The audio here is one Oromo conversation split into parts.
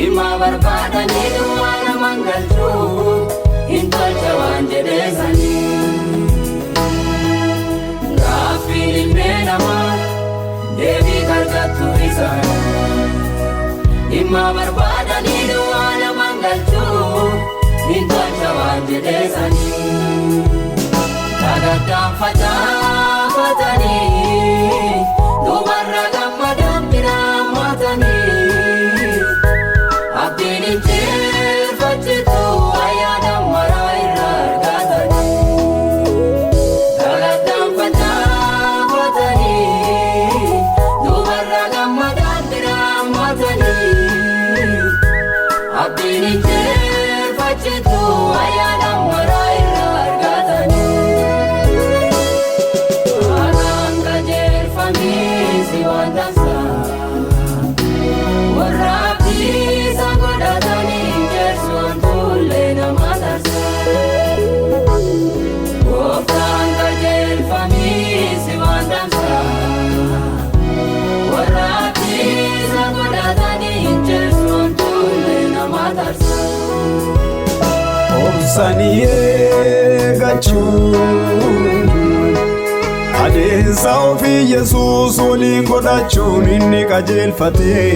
Ima barbaadani duwwaana mangalchuu hin tolcha waan jedheesani. Gaaffii ilmee namaa deebii argattu isaanii. Ima barbaadani duwwaana mangalchuu hin tolcha waan jedheesani. Sagantaan facaafatanii dubarra gammadaan biraan mootanii. Abdiin injirfachitu ayyaana maraa irraa argatanii. Sagantaan facaafatanii dubarra gammadaan biraan mootanii. Abdiin injirfachitu ayyaana maraa irraa argatanii. Agaan qajeelfamii si waan dansaa warra abdiisa godhatanii jechuun tullee nama taasisaa. Gooftaan qajeelfamii si waan dansaa warra abdiisa godhatanii jechuun tullee nama taasisaa. Obsanii eeggachuun adeemsa ofii Yesuus waliin godhachuun inni qajeelfatee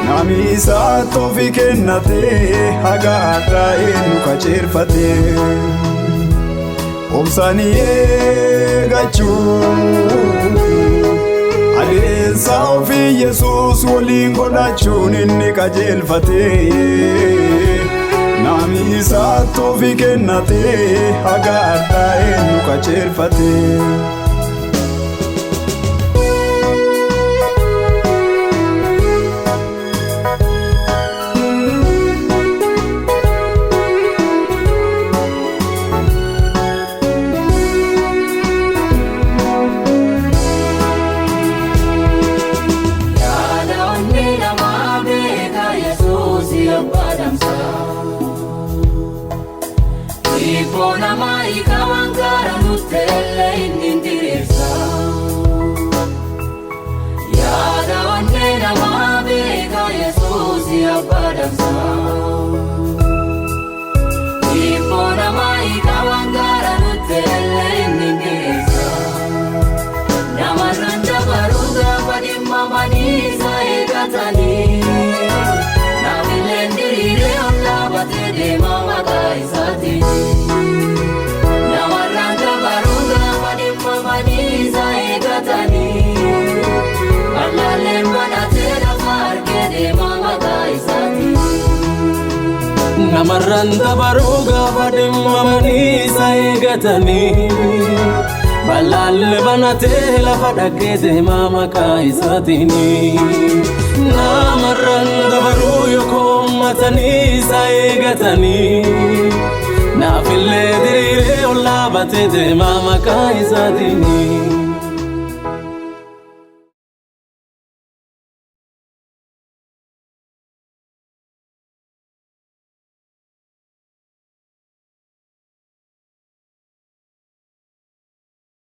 namni isaatti ofii kennatee haga har'aa eenyu qajeelfatee. Obsanii eeggachuun adeemsa ofii Yesuus waliin godhachuun inni qajeelfatee namni isaatti ofii kennatee haga har'aa eenyu qajeelfatee. Yaada onni namaa beeka Yesuus abbaa damsaa. Ipo nama ikawan gara nutelle inni eeggatanii bal'aaleen banatee lafa argee deemaa maqaa isaatiin. Namarraan dabaruu gaafa dhimmamanii isa eeggatanii bal'aalee banatee lafa dhaqee deemaa maqaa isaatiin. Namarraan dabaruu yoo koommatanii isa eeggatanii naafillee diriiree ol dhaabatee deemaa maqaa isaatiin.